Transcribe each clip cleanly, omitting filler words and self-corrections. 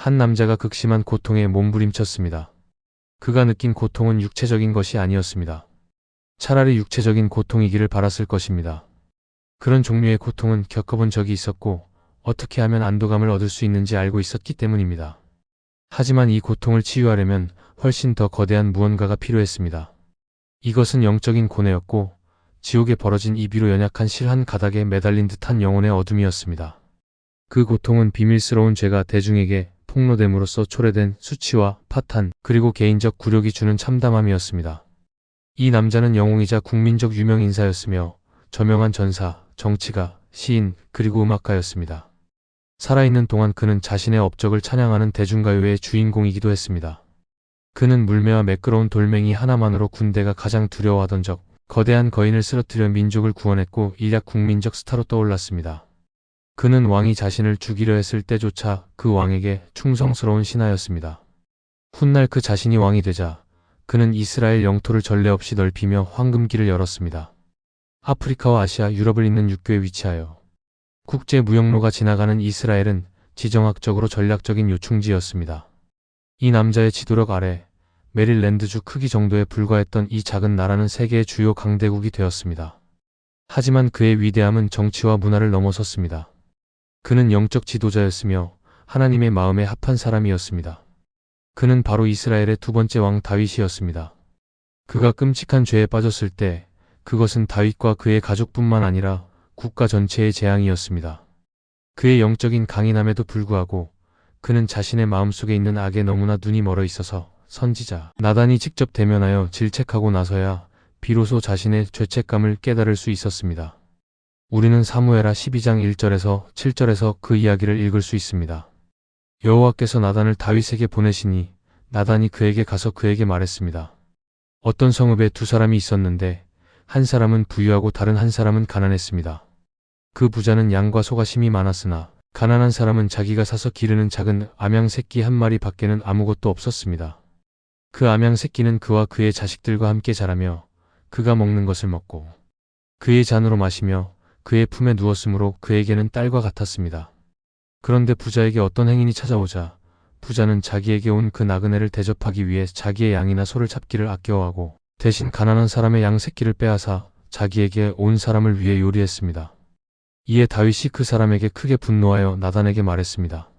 한 남자가 극심한 고통에 몸부림쳤습니다. 그가 느낀 고통은 육체적인 것이 아니었습니다. 차라리 육체적인 고통이기를 바랐을 것입니다. 그런 종류의 고통은 겪어본 적이 있었고 어떻게 하면 안도감을 얻을 수 있는지 알고 있었기 때문입니다. 하지만 이 고통을 치유하려면 훨씬 더 거대한 무언가가 필요했습니다. 이것은 영적인 고뇌였고 지옥에 벌어진 이비로 연약한 실 한 가닥에 매달린 듯한 영혼의 어둠이었습니다. 그 고통은 비밀스러운 죄가 대중에게 폭로됨으로써 초래된 수치와 파탄 그리고 개인적 굴욕이 주는 참담함이었습니다. 이 남자는 영웅이자 국민적 유명 인사였으며 저명한 전사, 정치가, 시인, 그리고 음악가였습니다. 살아있는 동안 그는 자신의 업적을 찬양하는 대중가요의 주인공이기도 했습니다. 그는 물매와 매끄러운 돌멩이 하나만으로 군대가 가장 두려워하던 적, 거대한 거인을 쓰러뜨려 민족을 구원했고 일약 국민적 스타로 떠올랐습니다. 그는 왕이 자신을 죽이려 했을 때조차 그 왕에게 충성스러운 신하였습니다. 훗날 그 자신이 왕이 되자 그는 이스라엘 영토를 전례 없이 넓히며 황금길을 열었습니다. 아프리카와 아시아, 유럽을 잇는 육교에 위치하여 국제 무역로가 지나가는 이스라엘은 지정학적으로 전략적인 요충지였습니다. 이 남자의 지도력 아래 메릴랜드주 크기 정도에 불과했던 이 작은 나라는 세계의 주요 강대국이 되었습니다. 하지만 그의 위대함은 정치와 문화를 넘어섰습니다. 그는 영적 지도자였으며 하나님의 마음에 합한 사람이었습니다. 그는 바로 이스라엘의 두 번째 왕 다윗이었습니다. 그가 끔찍한 죄에 빠졌을 때 그것은 다윗과 그의 가족뿐만 아니라 국가 전체의 재앙이었습니다. 그의 영적인 강인함에도 불구하고 그는 자신의 마음속에 있는 악에 너무나 눈이 멀어 있어서 선지자 나단이 직접 대면하여 질책하고 나서야 비로소 자신의 죄책감을 깨달을 수 있었습니다. 우리는 사무엘하 12장 1절에서 7절에서 그 이야기를 읽을 수 있습니다. 여호와께서 나단을 다윗에게 보내시니 나단이 그에게 가서 그에게 말했습니다. 어떤 성읍에 두 사람이 있었는데 한 사람은 부유하고 다른 한 사람은 가난했습니다. 그 부자는 양과 소가 심이 많았으나 가난한 사람은 자기가 사서 기르는 작은 암양 새끼 한 마리 밖에는 아무것도 없었습니다. 그 암양 새끼는 그와 그의 자식들과 함께 자라며 그가 먹는 것을 먹고 그의 잔으로 마시며 그의 품에 누웠으므로 그에게는 딸과 같았습니다. 그런데 부자에게 어떤 행인이 찾아오자 부자는 자기에게 온 그 나그네를 대접하기 위해 자기의 양이나 소를 잡기를 아껴하고 대신 가난한 사람의 양 새끼를 빼앗아 자기에게 온 사람을 위해 요리했습니다. 이에 다윗이 그 사람에게 크게 분노하여 나단에게 말했습니다.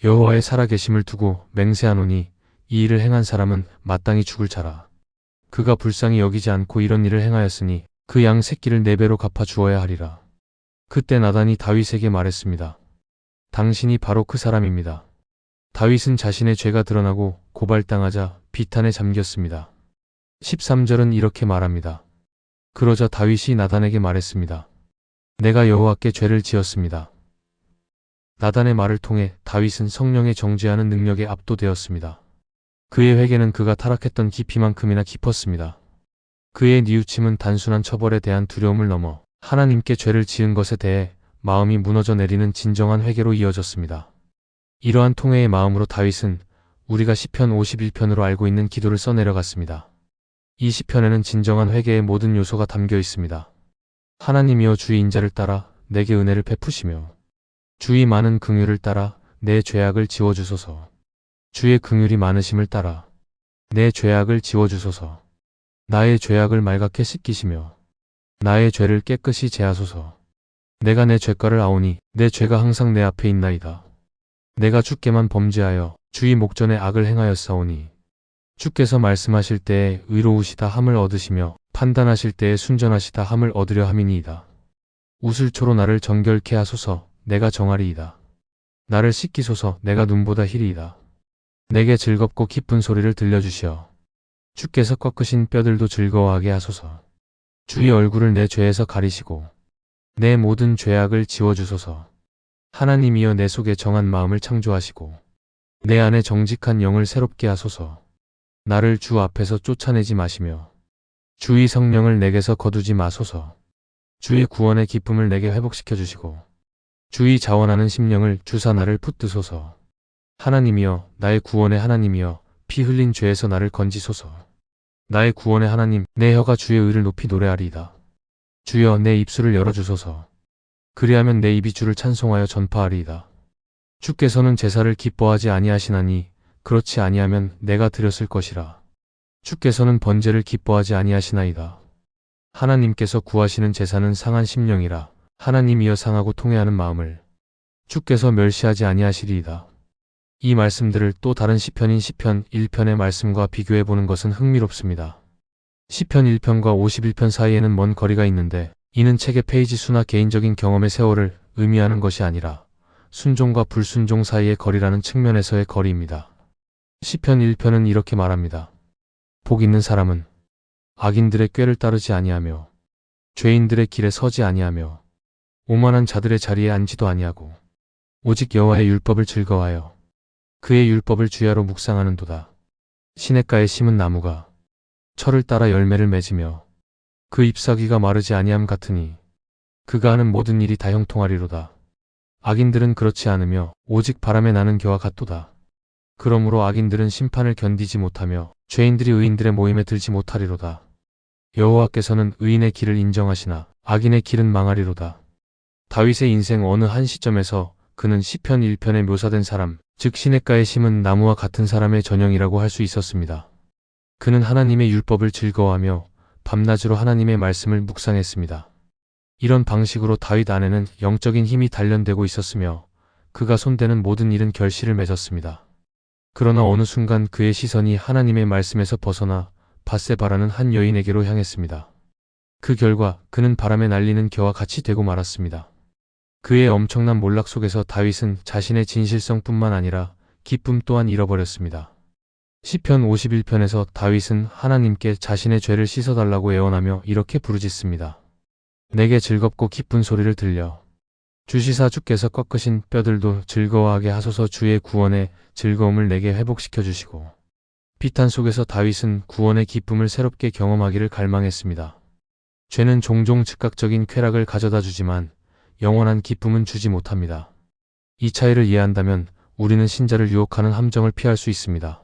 여호와의 살아계심을 두고 맹세하노니 이 일을 행한 사람은 마땅히 죽을 자라. 그가 불쌍히 여기지 않고 이런 일을 행하였으니 그 양 새끼를 4배로 갚아 주어야 하리라. 그때 나단이 다윗에게 말했습니다. 당신이 바로 그 사람입니다. 다윗은 자신의 죄가 드러나고 고발당하자 비탄에 잠겼습니다. 13절은 이렇게 말합니다. 그러자 다윗이 나단에게 말했습니다. 내가 여호와께 죄를 지었습니다. 나단의 말을 통해 다윗은 성령의 정죄하는 능력에 압도되었습니다. 그의 회개는 그가 타락했던 깊이만큼이나 깊었습니다. 그의 뉘우침은 단순한 처벌에 대한 두려움을 넘어 하나님께 죄를 지은 것에 대해 마음이 무너져 내리는 진정한 회개로 이어졌습니다. 이러한 통회의 마음으로 다윗은 우리가 시편 51편으로 알고 있는 기도를 써내려갔습니다. 이 시편에는 진정한 회개의 모든 요소가 담겨 있습니다. 하나님이여 주의 인자를 따라 내게 은혜를 베푸시며 주의 많은 긍휼을 따라 내 죄악을 지워주소서. 주의 긍휼이 많으심을 따라 내 죄악을 지워주소서. 나의 죄악을 말갛게 씻기시며 나의 죄를 깨끗이 제하소서. 내가 내 죄가를 아오니 내 죄가 항상 내 앞에 있나이다. 내가 주께만 범죄하여 주의 목전에 악을 행하였사오니 주께서 말씀하실 때에 의로우시다 함을 얻으시며 판단하실 때에 순전하시다 함을 얻으려 함이니이다. 우슬초로 나를 정결케 하소서. 내가 정하리이다. 나를 씻기소서. 내가 눈보다 희리이다. 내게 즐겁고 기쁜 소리를 들려주시어 주께서 꺾으신 뼈들도 즐거워하게 하소서. 주의 얼굴을 내 죄에서 가리시고 내 모든 죄악을 지워주소서. 하나님이여 내 속에 정한 마음을 창조하시고 내 안에 정직한 영을 새롭게 하소서. 나를 주 앞에서 쫓아내지 마시며 주의 성령을 내게서 거두지 마소서. 주의 구원의 기쁨을 내게 회복시켜 주시고 주의 자원하는 심령을 주사 나를 붙드소서. 하나님이여 나의 구원의 하나님이여 피 흘린 죄에서 나를 건지소서. 나의 구원의 하나님, 내 혀가 주의 의를 높이 노래하리이다. 주여 내 입술을 열어주소서. 그리하면 내 입이 주를 찬송하여 전파하리이다. 주께서는 제사를 기뻐하지 아니하시나니 그렇지 아니하면 내가 드렸을 것이라. 주께서는 번제를 기뻐하지 아니하시나이다. 하나님께서 구하시는 제사는 상한 심령이라. 하나님이여 상하고 통회하는 마음을 주께서 멸시하지 아니하시리이다. 이 말씀들을 또 다른 시편인 시편 1편의 말씀과 비교해 보는 것은 흥미롭습니다. 시편 1편과 51편 사이에는 먼 거리가 있는데 이는 책의 페이지 수나 개인적인 경험의 세월을 의미하는 것이 아니라 순종과 불순종 사이의 거리라는 측면에서의 거리입니다. 시편 1편은 이렇게 말합니다. 복 있는 사람은 악인들의 꾀를 따르지 아니하며 죄인들의 길에 서지 아니하며 오만한 자들의 자리에 앉지도 아니하고 오직 여호와의 율법을 즐거워하여 그의 율법을 주야로 묵상하는도다. 시냇가에 심은 나무가 철을 따라 열매를 맺으며 그 잎사귀가 마르지 아니함 같으니 그가 하는 모든 일이 다 형통하리로다. 악인들은 그렇지 않으며 오직 바람에 나는 겨와 같도다. 그러므로 악인들은 심판을 견디지 못하며 죄인들이 의인들의 모임에 들지 못하리로다. 여호와께서는 의인의 길을 인정하시나 악인의 길은 망하리로다. 다윗의 인생 어느 한 시점에서 그는 시편 1편에 묘사된 사람, 즉 시냇가에 심은 나무와 같은 사람의 전형이라고 할 수 있었습니다. 그는 하나님의 율법을 즐거워하며 밤낮으로 하나님의 말씀을 묵상했습니다. 이런 방식으로 다윗 안에는 영적인 힘이 단련되고 있었으며 그가 손대는 모든 일은 결실을 맺었습니다. 그러나 어느 순간 그의 시선이 하나님의 말씀에서 벗어나 밧세바라는 한 여인에게로 향했습니다. 그 결과 그는 바람에 날리는 겨와 같이 되고 말았습니다. 그의 엄청난 몰락 속에서 다윗은 자신의 진실성뿐만 아니라 기쁨 또한 잃어버렸습니다. 시편 51편에서 다윗은 하나님께 자신의 죄를 씻어달라고 애원하며 이렇게 부르짖습니다. 내게 즐겁고 기쁜 소리를 들려 주시사 주께서 꺾으신 뼈들도 즐거워하게 하소서. 주의 구원의 즐거움을 내게 회복시켜 주시고. 비탄 속에서 다윗은 구원의 기쁨을 새롭게 경험하기를 갈망했습니다. 죄는 종종 즉각적인 쾌락을 가져다 주지만 영원한 기쁨은 주지 못합니다. 이 차이를 이해한다면 우리는 신자를 유혹하는 함정을 피할 수 있습니다.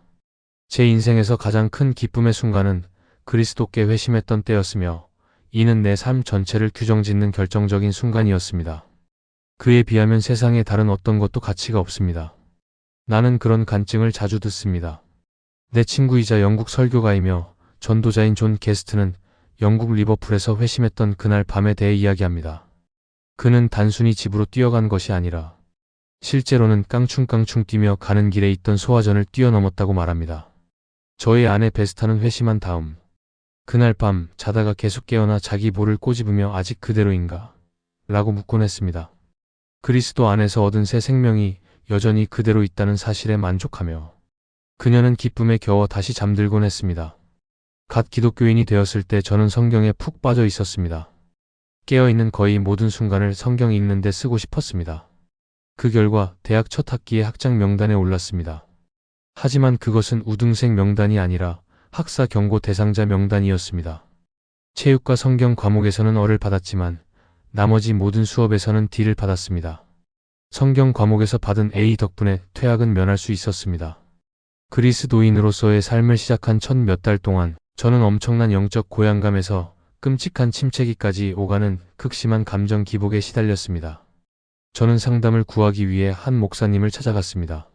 제 인생에서 가장 큰 기쁨의 순간은 그리스도께 회심했던 때였으며 이는 내 삶 전체를 규정짓는 결정적인 순간이었습니다. 그에 비하면 세상에 다른 어떤 것도 가치가 없습니다. 나는 그런 간증을 자주 듣습니다. 내 친구이자 영국 설교가이며 전도자인 존 게스트는 영국 리버풀에서 회심했던 그날 밤에 대해 이야기합니다. 그는 단순히 집으로 뛰어간 것이 아니라 실제로는 깡충깡충 뛰며 가는 길에 있던 소화전을 뛰어넘었다고 말합니다. 저의 아내 베스타는 회심한 다음 그날 밤 자다가 계속 깨어나 자기 볼을 꼬집으며 아직 그대로인가? 라고 묻곤 했습니다. 그리스도 안에서 얻은 새 생명이 여전히 그대로 있다는 사실에 만족하며 그녀는 기쁨에 겨워 다시 잠들곤 했습니다. 갓 기독교인이 되었을 때 저는 성경에 푹 빠져 있었습니다. 깨어있는 거의 모든 순간을 성경 읽는데 쓰고 싶었습니다. 그 결과 대학 첫 학기에 학장 명단에 올랐습니다. 하지만 그것은 우등생 명단이 아니라 학사 경고 대상자 명단이었습니다. 체육과 성경 과목에서는 어를 받았지만 나머지 모든 수업에서는 D를 받았습니다. 성경 과목에서 받은 A 덕분에 퇴학은 면할 수 있었습니다. 그리스도인으로서의 삶을 시작한 첫 몇 달 동안 저는 엄청난 영적 고향감에서 끔찍한 침체기까지 오가는 극심한 감정 기복에 시달렸습니다. 저는 상담을 구하기 위해 한 목사님을 찾아갔습니다.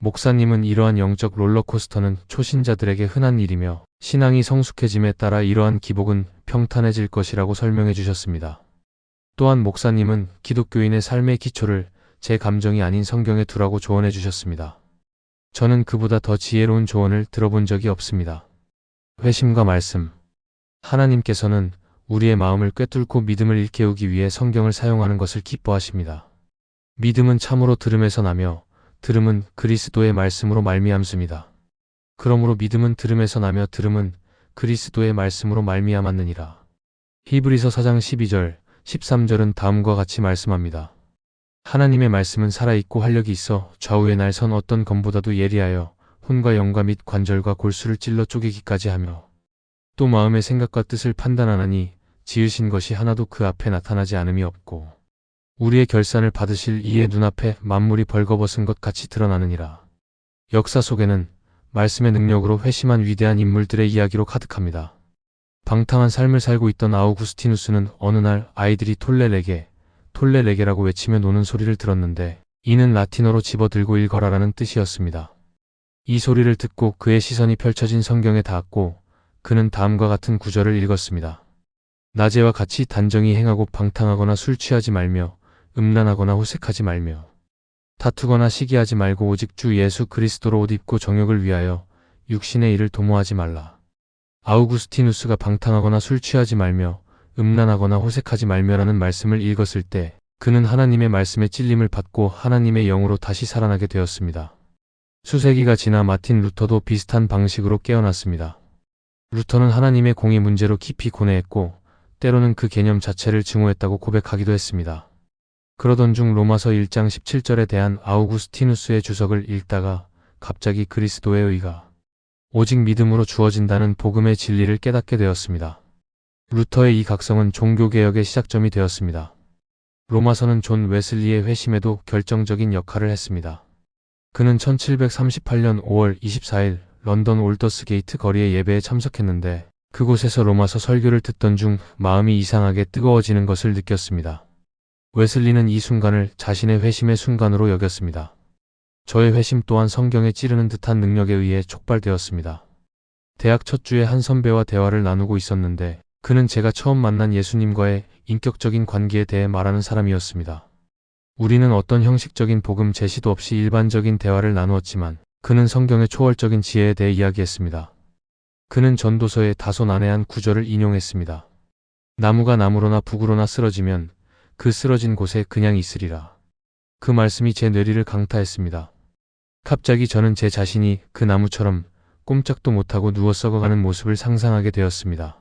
목사님은 이러한 영적 롤러코스터는 초신자들에게 흔한 일이며 신앙이 성숙해짐에 따라 이러한 기복은 평탄해질 것이라고 설명해 주셨습니다. 또한 목사님은 기독교인의 삶의 기초를 제 감정이 아닌 성경에 두라고 조언해 주셨습니다. 저는 그보다 더 지혜로운 조언을 들어본 적이 없습니다. 회심과 말씀. 하나님께서는 우리의 마음을 꿰뚫고 믿음을 일깨우기 위해 성경을 사용하는 것을 기뻐하십니다. 믿음은 참으로 들음에서 나며 들음은 그리스도의 말씀으로 말미암습니다. 그러므로 믿음은 들음에서 나며 들음은 그리스도의 말씀으로 말미암았느니라. 히브리서 4장 12절, 13절은 다음과 같이 말씀합니다. 하나님의 말씀은 살아있고 활력이 있어 좌우의 날 선 어떤 검보다도 예리하여 혼과 영과 및 관절과 골수를 찔러 쪼개기까지 하며 또 마음의 생각과 뜻을 판단하나니 지으신 것이 하나도 그 앞에 나타나지 않음이 없고 우리의 결산을 받으실 이의 눈앞에 만물이 벌거벗은 것 같이 드러나느니라. 역사 속에는 말씀의 능력으로 회심한 위대한 인물들의 이야기로 가득합니다. 방탕한 삶을 살고 있던 아우구스티누스는 어느 날 아이들이 톨레레게라고 외치며 노는 소리를 들었는데 이는 라틴어로 집어들고 읽어라라는 뜻이었습니다. 이 소리를 듣고 그의 시선이 펼쳐진 성경에 닿았고 그는 다음과 같은 구절을 읽었습니다. 낮에와 같이 단정히 행하고 방탕하거나 술 취하지 말며 음란하거나 호색하지 말며 다투거나 시기하지 말고 오직 주 예수 그리스도로 옷 입고 정욕을 위하여 육신의 일을 도모하지 말라. 아우구스티누스가 방탕하거나 술 취하지 말며 음란하거나 호색하지 말며라는 말씀을 읽었을 때 그는 하나님의 말씀에 찔림을 받고 하나님의 영으로 다시 살아나게 되었습니다. 수세기가 지나 마틴 루터도 비슷한 방식으로 깨어났습니다. 루터는 하나님의 공의 문제로 깊이 고뇌했고 때로는 그 개념 자체를 증오했다고 고백하기도 했습니다. 그러던 중 로마서 1장 17절에 대한 아우구스티누스의 주석을 읽다가 갑자기 그리스도의 의가 오직 믿음으로 주어진다는 복음의 진리를 깨닫게 되었습니다. 루터의 이 각성은 종교개혁의 시작점이 되었습니다. 로마서는 존 웨슬리의 회심에도 결정적인 역할을 했습니다. 그는 1738년 5월 24일 런던 올더스게이트 거리의 예배에 참석했는데 그곳에서 로마서 설교를 듣던 중 마음이 이상하게 뜨거워지는 것을 느꼈습니다. 웨슬리는 이 순간을 자신의 회심의 순간으로 여겼습니다. 저의 회심 또한 성경에 찌르는 듯한 능력에 의해 촉발되었습니다. 대학 첫 주에 한 선배와 대화를 나누고 있었는데 그는 제가 처음 만난 예수님과의 인격적인 관계에 대해 말하는 사람이었습니다. 우리는 어떤 형식적인 복음 제시도 없이 일반적인 대화를 나누었지만 그는 성경의 초월적인 지혜에 대해 이야기했습니다. 그는 전도서의 다소 난해한 구절을 인용했습니다. 나무가 나무로나 북으로나 쓰러지면 그 쓰러진 곳에 그냥 있으리라. 그 말씀이 제 뇌리를 강타했습니다. 갑자기 저는 제 자신이 그 나무처럼 꼼짝도 못하고 누워 썩어가는 모습을 상상하게 되었습니다.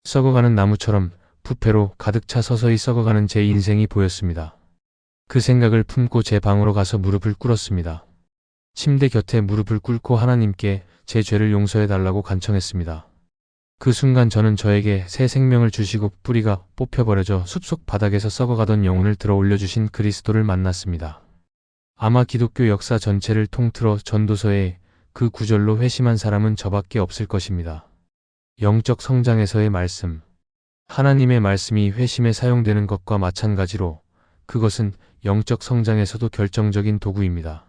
썩어가는 나무처럼 부패로 가득 차 서서히 썩어가는 제 인생이 보였습니다. 그 생각을 품고 제 방으로 가서 무릎을 꿇었습니다. 침대 곁에 무릎을 꿇고 하나님께 제 죄를 용서해달라고 간청했습니다. 그 순간 저는 저에게 새 생명을 주시고 뿌리가 뽑혀버려져 숲속 바닥에서 썩어가던 영혼을 들어 올려주신 그리스도를 만났습니다. 아마 기독교 역사 전체를 통틀어 전도서에 그 구절로 회심한 사람은 저밖에 없을 것입니다. 영적 성장에서의 말씀. 하나님의 말씀이 회심에 사용되는 것과 마찬가지로 그것은 영적 성장에서도 결정적인 도구입니다.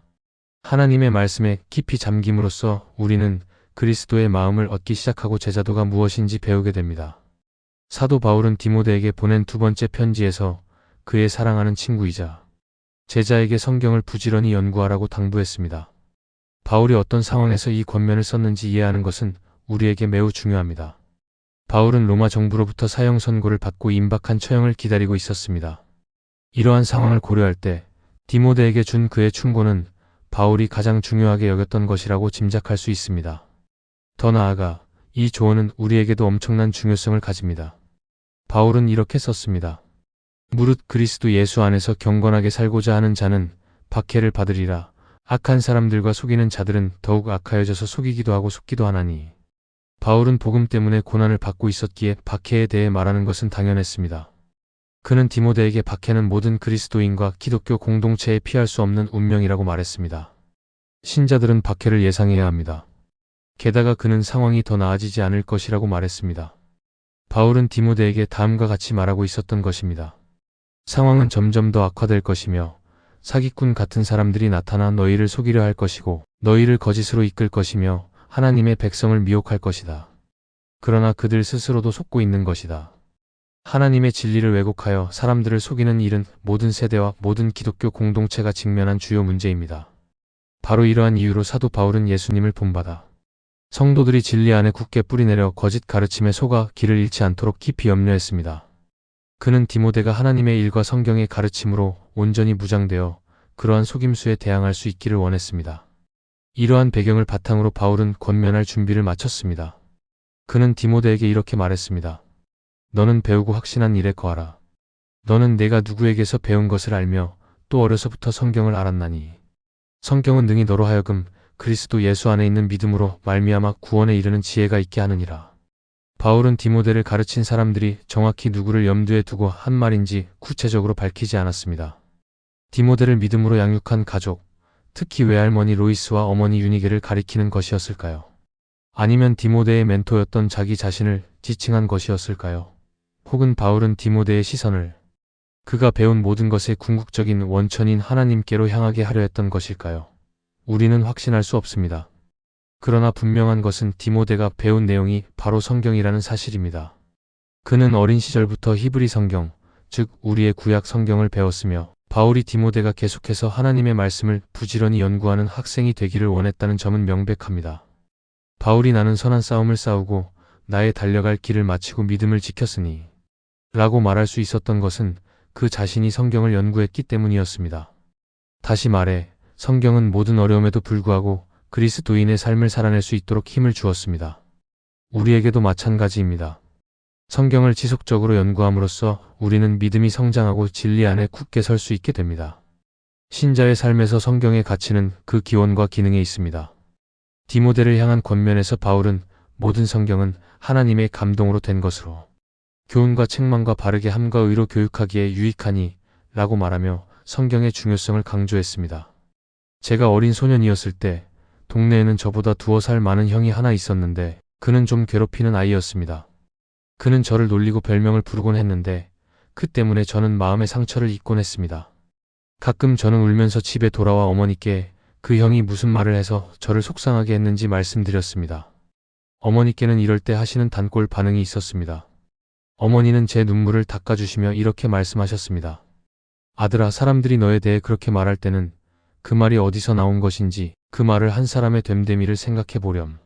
하나님의 말씀에 깊이 잠김으로써 우리는 그리스도의 마음을 얻기 시작하고 제자도가 무엇인지 배우게 됩니다. 사도 바울은 디모데에게 보낸 두 번째 편지에서 그의 사랑하는 친구이자 제자에게 성경을 부지런히 연구하라고 당부했습니다. 바울이 어떤 상황에서 이 권면을 썼는지 이해하는 것은 우리에게 매우 중요합니다. 바울은 로마 정부로부터 사형 선고를 받고 임박한 처형을 기다리고 있었습니다. 이러한 상황을 고려할 때 디모데에게 준 그의 충고는 바울이 가장 중요하게 여겼던 것이라고 짐작할 수 있습니다. 더 나아가 이 조언은 우리에게도 엄청난 중요성을 가집니다. 바울은 이렇게 썼습니다. 무릇 그리스도 예수 안에서 경건하게 살고자 하는 자는 박해를 받으리라. 악한 사람들과 속이는 자들은 더욱 악하여져서 속이기도 하고 속기도 하나니. 바울은 복음 때문에 고난을 받고 있었기에 박해에 대해 말하는 것은 당연했습니다. 그는 디모데에게 박해는 모든 그리스도인과 기독교 공동체에 피할 수 없는 운명이라고 말했습니다. 신자들은 박해를 예상해야 합니다. 게다가 그는 상황이 더 나아지지 않을 것이라고 말했습니다. 바울은 디모데에게 다음과 같이 말하고 있었던 것입니다. 상황은 점점 더 악화될 것이며 사기꾼 같은 사람들이 나타나 너희를 속이려 할 것이고 너희를 거짓으로 이끌 것이며 하나님의 백성을 미혹할 것이다. 그러나 그들 스스로도 속고 있는 것이다. 하나님의 진리를 왜곡하여 사람들을 속이는 일은 모든 세대와 모든 기독교 공동체가 직면한 주요 문제입니다. 바로 이러한 이유로 사도 바울은 예수님을 본받아 성도들이 진리 안에 굳게 뿌리내려 거짓 가르침에 속아 길을 잃지 않도록 깊이 염려했습니다. 그는 디모데가 하나님의 일과 성경의 가르침으로 온전히 무장되어 그러한 속임수에 대항할 수 있기를 원했습니다. 이러한 배경을 바탕으로 바울은 권면할 준비를 마쳤습니다. 그는 디모데에게 이렇게 말했습니다. 너는 배우고 확신한 일에 거하라. 너는 내가 누구에게서 배운 것을 알며 또 어려서부터 성경을 알았나니. 성경은 능히 너로 하여금 그리스도 예수 안에 있는 믿음으로 말미암아 구원에 이르는 지혜가 있게 하느니라. 바울은 디모데를 가르친 사람들이 정확히 누구를 염두에 두고 한 말인지 구체적으로 밝히지 않았습니다. 디모데를 믿음으로 양육한 가족, 특히 외할머니 로이스와 어머니 유니게를 가리키는 것이었을까요? 아니면 디모데의 멘토였던 자기 자신을 지칭한 것이었을까요? 혹은 바울은 디모데의 시선을 그가 배운 모든 것의 궁극적인 원천인 하나님께로 향하게 하려 했던 것일까요? 우리는 확신할 수 없습니다. 그러나 분명한 것은 디모데가 배운 내용이 바로 성경이라는 사실입니다. 그는 어린 시절부터 히브리 성경, 즉 우리의 구약 성경을 배웠으며 바울이 디모데가 계속해서 하나님의 말씀을 부지런히 연구하는 학생이 되기를 원했다는 점은 명백합니다. 바울이 나는 선한 싸움을 싸우고 나의 달려갈 길을 마치고 믿음을 지켰으니 라고 말할 수 있었던 것은 그 자신이 성경을 연구했기 때문이었습니다. 다시 말해 성경은 모든 어려움에도 불구하고 그리스도인의 삶을 살아낼 수 있도록 힘을 주었습니다. 우리에게도 마찬가지입니다. 성경을 지속적으로 연구함으로써 우리는 믿음이 성장하고 진리 안에 굳게 설 수 있게 됩니다. 신자의 삶에서 성경의 가치는 그 기원과 기능에 있습니다. 디모데를 향한 권면에서 바울은 모든 성경은 하나님의 감동으로 된 것으로 교훈과 책망과 바르게 함과 의로 교육하기에 유익하니 라고 말하며 성경의 중요성을 강조했습니다. 제가 어린 소년이었을 때 동네에는 저보다 2살 많은 형이 하나 있었는데 그는 좀 괴롭히는 아이였습니다. 그는 저를 놀리고 별명을 부르곤 했는데 그 때문에 저는 마음의 상처를 입곤 했습니다. 가끔 저는 울면서 집에 돌아와 어머니께 그 형이 무슨 말을 해서 저를 속상하게 했는지 말씀드렸습니다. 어머니께는 이럴 때 하시는 단골 반응이 있었습니다. 어머니는 제 눈물을 닦아주시며 이렇게 말씀하셨습니다. 아들아, 사람들이 너에 대해 그렇게 말할 때는 그 말이 어디서 나온 것인지 그 말을 한 사람의 됨됨이를 생각해 보렴.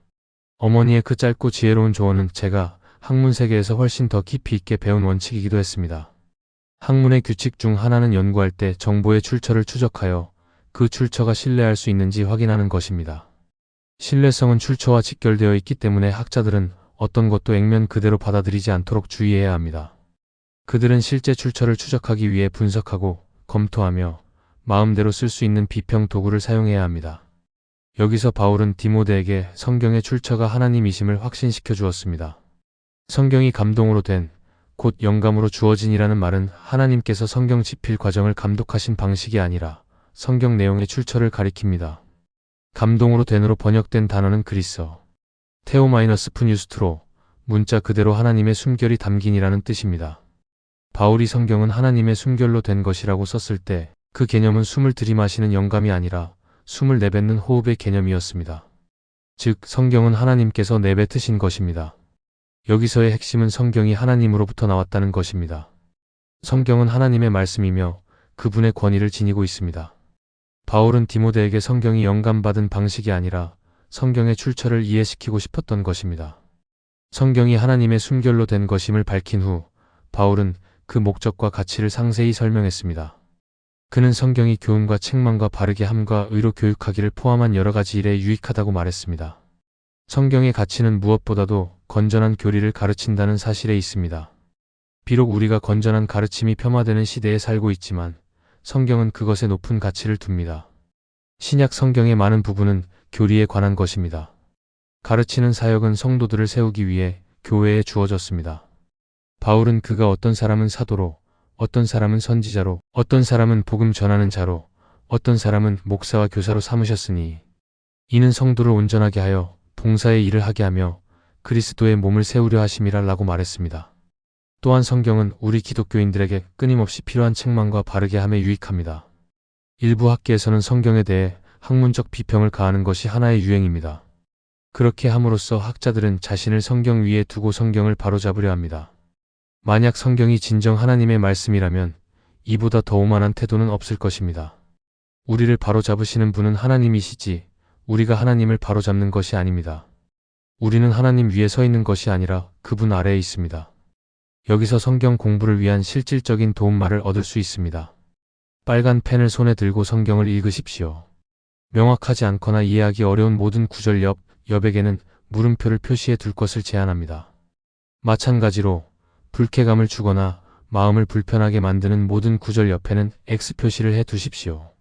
어머니의 그 짧고 지혜로운 조언은 제가 학문 세계에서 훨씬 더 깊이 있게 배운 원칙이기도 했습니다. 학문의 규칙 중 하나는 연구할 때 정보의 출처를 추적하여 그 출처가 신뢰할 수 있는지 확인하는 것입니다. 신뢰성은 출처와 직결되어 있기 때문에 학자들은 어떤 것도 액면 그대로 받아들이지 않도록 주의해야 합니다. 그들은 실제 출처를 추적하기 위해 분석하고 검토하며 마음대로 쓸 수 있는 비평 도구를 사용해야 합니다. 여기서 바울은 디모데에게 성경의 출처가 하나님이심을 확신시켜 주었습니다. 성경이 감동으로 된, 곧 영감으로 주어진이라는 말은 하나님께서 성경 집필 과정을 감독하신 방식이 아니라 성경 내용의 출처를 가리킵니다. 감동으로 된으로 번역된 단어는 그리스어 테오마이너스 푸뉴스트로, 문자 그대로 하나님의 숨결이 담긴이라는 뜻입니다. 바울이 성경은 하나님의 숨결로 된 것이라고 썼을 때 그 개념은 숨을 들이마시는 영감이 아니라 숨을 내뱉는 호흡의 개념이었습니다. 즉 성경은 하나님께서 내뱉으신 것입니다. 여기서의 핵심은 성경이 하나님으로부터 나왔다는 것입니다. 성경은 하나님의 말씀이며 그분의 권위를 지니고 있습니다. 바울은 디모데에게 성경이 영감받은 방식이 아니라 성경의 출처를 이해시키고 싶었던 것입니다. 성경이 하나님의 숨결로 된 것임을 밝힌 후 바울은 그 목적과 가치를 상세히 설명했습니다. 그는 성경이 교훈과 책망과 바르게 함과 의로 교육하기를 포함한 여러 가지 일에 유익하다고 말했습니다. 성경의 가치는 무엇보다도 건전한 교리를 가르친다는 사실에 있습니다. 비록 우리가 건전한 가르침이 폄하되는 시대에 살고 있지만 성경은 그것에 높은 가치를 둡니다. 신약 성경의 많은 부분은 교리에 관한 것입니다. 가르치는 사역은 성도들을 세우기 위해 교회에 주어졌습니다. 바울은 그가 어떤 사람은 사도로, 어떤 사람은 선지자로, 어떤 사람은 복음 전하는 자로, 어떤 사람은 목사와 교사로 삼으셨으니 이는 성도를 온전하게 하여 봉사의 일을 하게 하며 그리스도의 몸을 세우려 하심이라 라고 말했습니다. 또한 성경은 우리 기독교인들에게 끊임없이 필요한 책망과 바르게 함에 유익합니다. 일부 학계에서는 성경에 대해 학문적 비평을 가하는 것이 하나의 유행입니다. 그렇게 함으로써 학자들은 자신을 성경 위에 두고 성경을 바로잡으려 합니다. 만약 성경이 진정 하나님의 말씀이라면 이보다 더 오만한 태도는 없을 것입니다. 우리를 바로잡으시는 분은 하나님이시지 우리가 하나님을 바로잡는 것이 아닙니다. 우리는 하나님 위에 서 있는 것이 아니라 그분 아래에 있습니다. 여기서 성경 공부를 위한 실질적인 도움말을 얻을 수 있습니다. 빨간 펜을 손에 들고 성경을 읽으십시오. 명확하지 않거나 이해하기 어려운 모든 구절 옆에게는 물음표를 표시해 둘 것을 제안합니다. 마찬가지로 불쾌감을 주거나 마음을 불편하게 만드는 모든 구절 옆에는 X 표시를 해 두십시오.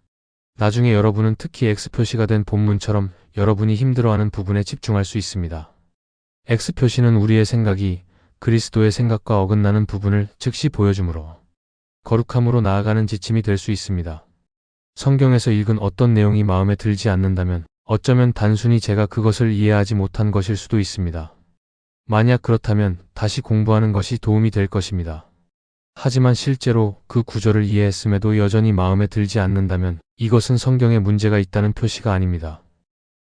나중에 여러분은 특히 X 표시가 된 본문처럼 여러분이 힘들어하는 부분에 집중할 수 있습니다. X 표시는 우리의 생각이 그리스도의 생각과 어긋나는 부분을 즉시 보여주므로 거룩함으로 나아가는 지침이 될 수 있습니다. 성경에서 읽은 어떤 내용이 마음에 들지 않는다면 어쩌면 단순히 제가 그것을 이해하지 못한 것일 수도 있습니다. 만약 그렇다면 다시 공부하는 것이 도움이 될 것입니다. 하지만 실제로 그 구절을 이해했음에도 여전히 마음에 들지 않는다면 이것은 성경에 문제가 있다는 표시가 아닙니다.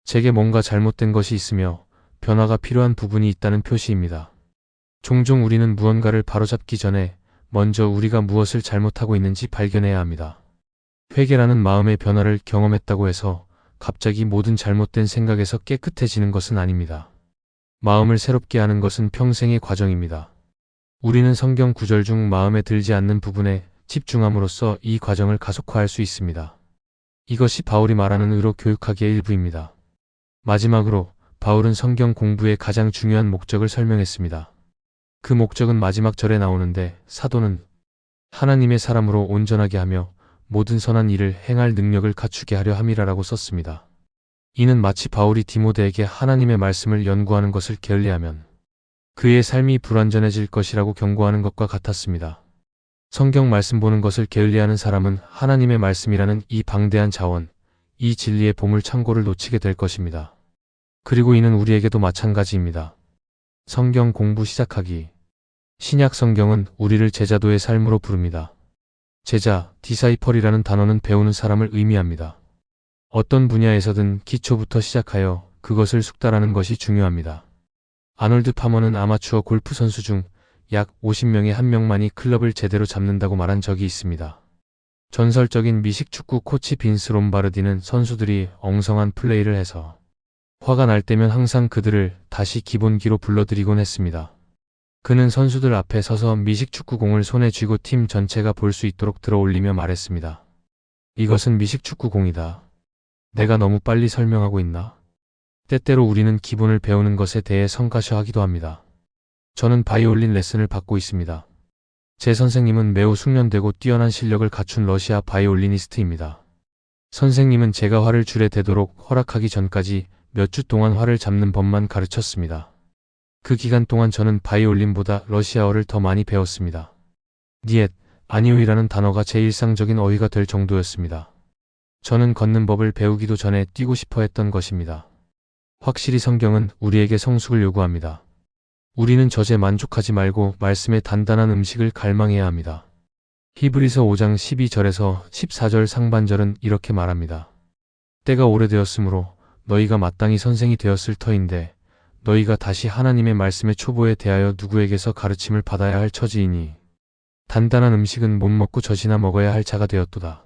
제게 뭔가 잘못된 것이 있으며 변화가 필요한 부분이 있다는 표시입니다. 종종 우리는 무언가를 바로잡기 전에 먼저 우리가 무엇을 잘못하고 있는지 발견해야 합니다. 회개라는 마음의 변화를 경험했다고 해서 갑자기 모든 잘못된 생각에서 깨끗해지는 것은 아닙니다. 마음을 새롭게 하는 것은 평생의 과정입니다. 우리는 성경 구절 중 마음에 들지 않는 부분에 집중함으로써 이 과정을 가속화할 수 있습니다. 이것이 바울이 말하는 의로 교육하기의 일부입니다. 마지막으로 바울은 성경 공부의 가장 중요한 목적을 설명했습니다. 그 목적은 마지막 절에 나오는데 사도는 하나님의 사람으로 온전하게 하며 모든 선한 일을 행할 능력을 갖추게 하려 함이라라고 썼습니다. 이는 마치 바울이 디모데에게 하나님의 말씀을 연구하는 것을 게을리하면 그의 삶이 불완전해질 것이라고 경고하는 것과 같았습니다. 성경 말씀 보는 것을 게을리하는 사람은 하나님의 말씀이라는 이 방대한 자원, 이 진리의 보물 창고를 놓치게 될 것입니다. 그리고 이는 우리에게도 마찬가지입니다. 성경 공부 시작하기. 신약 성경은 우리를 제자도의 삶으로 부릅니다. 제자, 디사이펄이라는 단어는 배우는 사람을 의미합니다. 어떤 분야에서든 기초부터 시작하여 그것을 숙달하는 것이 중요합니다. 아놀드 파머는 아마추어 골프 선수 중 약 50명의 1명만이 클럽을 제대로 잡는다고 말한 적이 있습니다. 전설적인 미식 축구 코치 빈스 롬바르디는 선수들이 엉성한 플레이를 해서 화가 날 때면 항상 그들을 다시 기본기로 불러들이곤 했습니다. 그는 선수들 앞에 서서 미식 축구공을 손에 쥐고 팀 전체가 볼 수 있도록 들어 올리며 말했습니다. 이것은 미식 축구공이다. 내가 너무 빨리 설명하고 있나? 때때로 우리는 기본을 배우는 것에 대해 성가셔하기도 합니다. 저는 바이올린 레슨을 받고 있습니다. 제 선생님은 매우 숙련되고 뛰어난 실력을 갖춘 러시아 바이올리니스트입니다. 선생님은 제가 활을 줄에 대도록 허락하기 전까지 몇 주 동안 활을 잡는 법만 가르쳤습니다. 그 기간 동안 저는 바이올린보다 러시아어를 더 많이 배웠습니다. niet, 아니오이라는 단어가 제 일상적인 어휘가 될 정도였습니다. 저는 걷는 법을 배우기도 전에 뛰고 싶어 했던 것입니다. 확실히 성경은 우리에게 성숙을 요구합니다. 우리는 젖에 만족하지 말고 말씀의 단단한 음식을 갈망해야 합니다. 히브리서 5장 12절에서 14절 상반절은 이렇게 말합니다. 때가 오래되었으므로 너희가 마땅히 선생이 되었을 터인데 너희가 다시 하나님의 말씀의 초보에 대하여 누구에게서 가르침을 받아야 할 처지이니 단단한 음식은 못 먹고 젖이나 먹어야 할 자가 되었도다.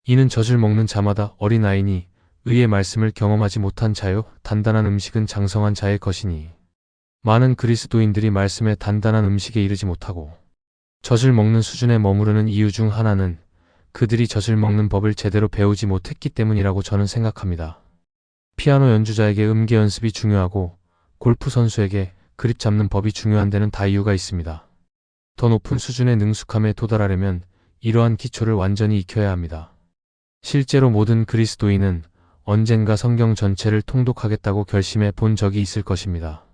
이는 젖을 먹는 자마다 어린아이니 의의 말씀을 경험하지 못한 자요 단단한 음식은 장성한 자의 것이니 많은 그리스도인들이 말씀의 단단한 음식에 이르지 못하고 젖을 먹는 수준에 머무르는 이유 중 하나는 그들이 젖을 먹는 법을 제대로 배우지 못했기 때문이라고 저는 생각합니다. 피아노 연주자에게 음계 연습이 중요하고 골프 선수에게 그립 잡는 법이 중요한 데는 다 이유가 있습니다. 더 높은 수준의 능숙함에 도달하려면 이러한 기초를 완전히 익혀야 합니다. 실제로 모든 그리스도인은 언젠가 성경 전체를 통독하겠다고 결심해 본 적이 있을 것입니다.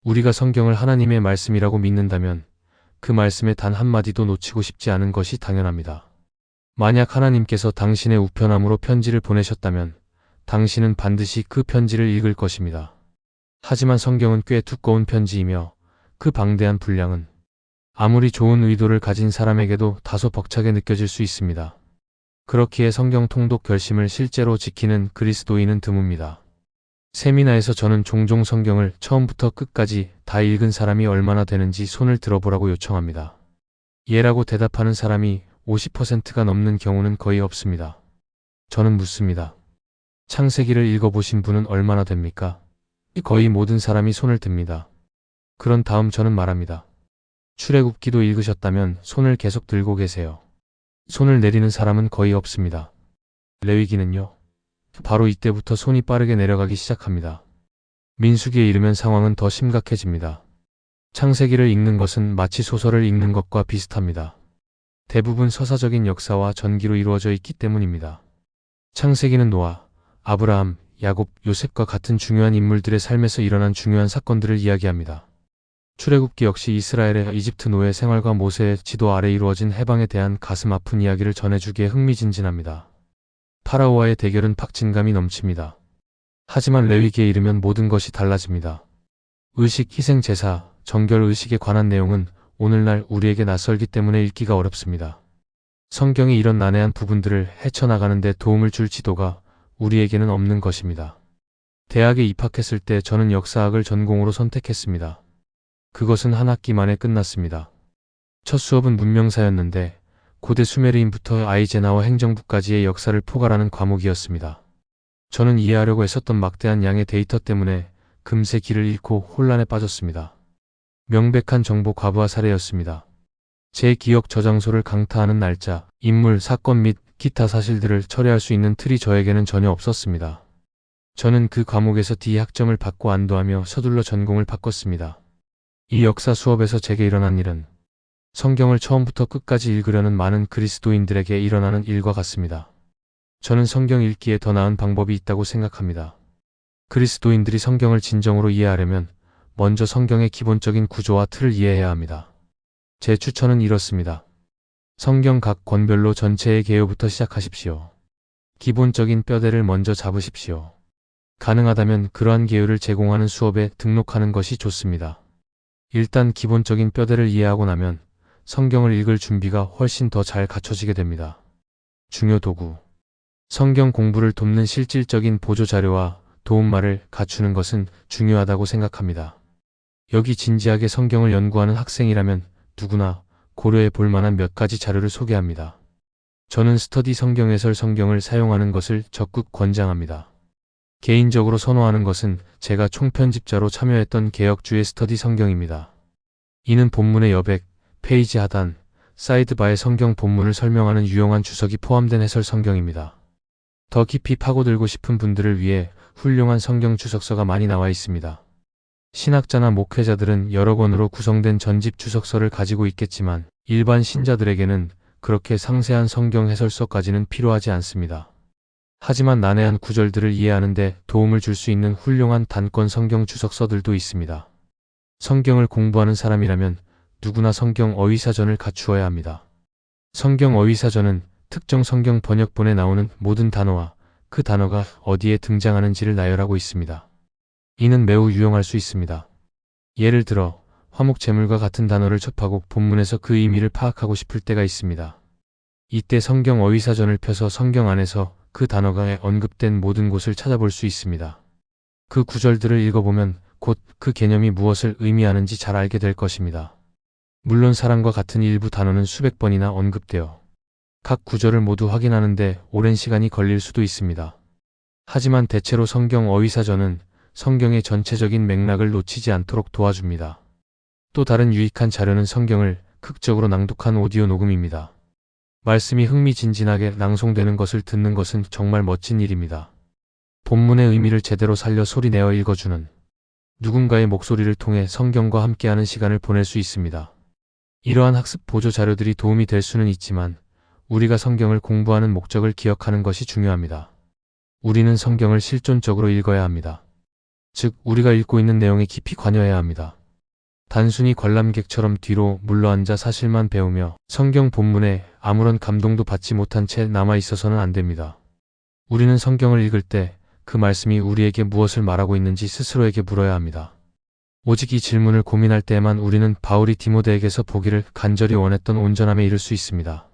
우리가 성경을 하나님의 말씀이라고 믿는다면 그 말씀의 단 한마디도 놓치고 싶지 않은 것이 당연합니다. 만약 하나님께서 당신의 우편함으로 편지를 보내셨다면 당신은 반드시 그 편지를 읽을 것입니다. 하지만 성경은 꽤 두꺼운 편지이며 그 방대한 분량은 아무리 좋은 의도를 가진 사람에게도 다소 벅차게 느껴질 수 있습니다. 그렇기에 성경 통독 결심을 실제로 지키는 그리스도인은 드뭅니다. 세미나에서 저는 종종 성경을 처음부터 끝까지 다 읽은 사람이 얼마나 되는지 손을 들어보라고 요청합니다. 예라고 대답하는 사람이 50%가 넘는 경우는 거의 없습니다. 저는 묻습니다. 창세기를 읽어보신 분은 얼마나 됩니까? 거의 모든 사람이 손을 듭니다. 그런 다음 저는 말합니다. 출애굽기도 읽으셨다면 손을 계속 들고 계세요. 손을 내리는 사람은 거의 없습니다. 레위기는요? 바로 이때부터 손이 빠르게 내려가기 시작합니다. 민수기에 이르면 상황은 더 심각해집니다. 창세기를 읽는 것은 마치 소설을 읽는 것과 비슷합니다. 대부분 서사적인 역사와 전기로 이루어져 있기 때문입니다. 창세기는 노아, 아브라함, 야곱, 요셉과 같은 중요한 인물들의 삶에서 일어난 중요한 사건들을 이야기합니다. 출애굽기 역시 이스라엘의 이집트 노예 생활과 모세의 지도 아래 이루어진 해방에 대한 가슴 아픈 이야기를 전해주기에 흥미진진합니다. 파라오와의 대결은 박진감이 넘칩니다. 하지만 레위기에 이르면 모든 것이 달라집니다. 의식, 희생 제사, 정결 의식에 관한 내용은 오늘날 우리에게 낯설기 때문에 읽기가 어렵습니다. 성경의 이런 난해한 부분들을 헤쳐나가는 데 도움을 줄 지도가 우리에게는 없는 것입니다. 대학에 입학했을 때 저는 역사학을 전공으로 선택했습니다. 그것은 한 학기 만에 끝났습니다. 첫 수업은 문명사였는데 고대 수메르인부터 아이제나워 행정부까지의 역사를 포괄하는 과목이었습니다. 저는 이해하려고 애썼던 막대한 양의 데이터 때문에 금세 길을 잃고 혼란에 빠졌습니다. 명백한 정보 과부하 사례였습니다. 제 기억 저장소를 강타하는 날짜, 인물, 사건 및 기타 사실들을 처리할 수 있는 틀이 저에게는 전혀 없었습니다. 저는 그 과목에서 D 학점을 받고 안도하며 서둘러 전공을 바꿨습니다. 이 역사 수업에서 제게 일어난 일은 성경을 처음부터 끝까지 읽으려는 많은 그리스도인들에게 일어나는 일과 같습니다. 저는 성경 읽기에 더 나은 방법이 있다고 생각합니다. 그리스도인들이 성경을 진정으로 이해하려면 먼저 성경의 기본적인 구조와 틀을 이해해야 합니다. 제 추천은 이렇습니다. 성경 각 권별로 전체의 개요부터 시작하십시오. 기본적인 뼈대를 먼저 잡으십시오. 가능하다면 그러한 개요를 제공하는 수업에 등록하는 것이 좋습니다. 일단 기본적인 뼈대를 이해하고 나면 성경을 읽을 준비가 훨씬 더 잘 갖춰지게 됩니다. 중요 도구. 성경 공부를 돕는 실질적인 보조 자료와 도움말을 갖추는 것은 중요하다고 생각합니다. 여기 진지하게 성경을 연구하는 학생이라면 누구나 고려해 볼 만한 몇 가지 자료를 소개합니다. 저는 스터디 성경 해설 성경을 사용하는 것을 적극 권장합니다. 개인적으로 선호하는 것은 제가 총편집자로 참여했던 개역주의 스터디 성경입니다. 이는 본문의 여백, 페이지 하단, 사이드바에 성경 본문을 설명하는 유용한 주석이 포함된 해설 성경입니다. 더 깊이 파고들고 싶은 분들을 위해 훌륭한 성경 주석서가 많이 나와 있습니다. 신학자나 목회자들은 여러 권으로 구성된 전집 주석서를 가지고 있겠지만 일반 신자들에게는 그렇게 상세한 성경 해설서까지는 필요하지 않습니다. 하지만 난해한 구절들을 이해하는 데 도움을 줄 수 있는 훌륭한 단권 성경 주석서들도 있습니다. 성경을 공부하는 사람이라면 누구나 성경 어휘사전을 갖추어야 합니다. 성경 어휘사전은 특정 성경 번역본에 나오는 모든 단어와 그 단어가 어디에 등장하는지를 나열하고 있습니다. 이는 매우 유용할 수 있습니다. 예를 들어 화목제물과 같은 단어를 접하고 본문에서 그 의미를 파악하고 싶을 때가 있습니다. 이때 성경 어휘사전을 펴서 성경 안에서 그 단어가 언급된 모든 곳을 찾아볼 수 있습니다. 그 구절들을 읽어보면 곧 그 개념이 무엇을 의미하는지 잘 알게 될 것입니다. 물론 사랑과 같은 일부 단어는 수백 번이나 언급되어 각 구절을 모두 확인하는데 오랜 시간이 걸릴 수도 있습니다. 하지만 대체로 성경 어휘사전은 성경의 전체적인 맥락을 놓치지 않도록 도와줍니다. 또 다른 유익한 자료는 성경을 극적으로 낭독한 오디오 녹음입니다. 말씀이 흥미진진하게 낭송되는 것을 듣는 것은 정말 멋진 일입니다. 본문의 의미를 제대로 살려 소리내어 읽어주는 누군가의 목소리를 통해 성경과 함께하는 시간을 보낼 수 있습니다. 이러한 학습 보조 자료들이 도움이 될 수는 있지만 우리가 성경을 공부하는 목적을 기억하는 것이 중요합니다. 우리는 성경을 실존적으로 읽어야 합니다. 즉, 우리가 읽고 있는 내용에 깊이 관여해야 합니다. 단순히 관람객처럼 뒤로 물러앉아 사실만 배우며 성경 본문에 아무런 감동도 받지 못한 채 남아있어서는 안 됩니다. 우리는 성경을 읽을 때 그 말씀이 우리에게 무엇을 말하고 있는지 스스로에게 물어야 합니다. 오직 이 질문을 고민할 때에만 우리는 바울이 디모데에게서 보기를 간절히 원했던 온전함에 이를 수 있습니다.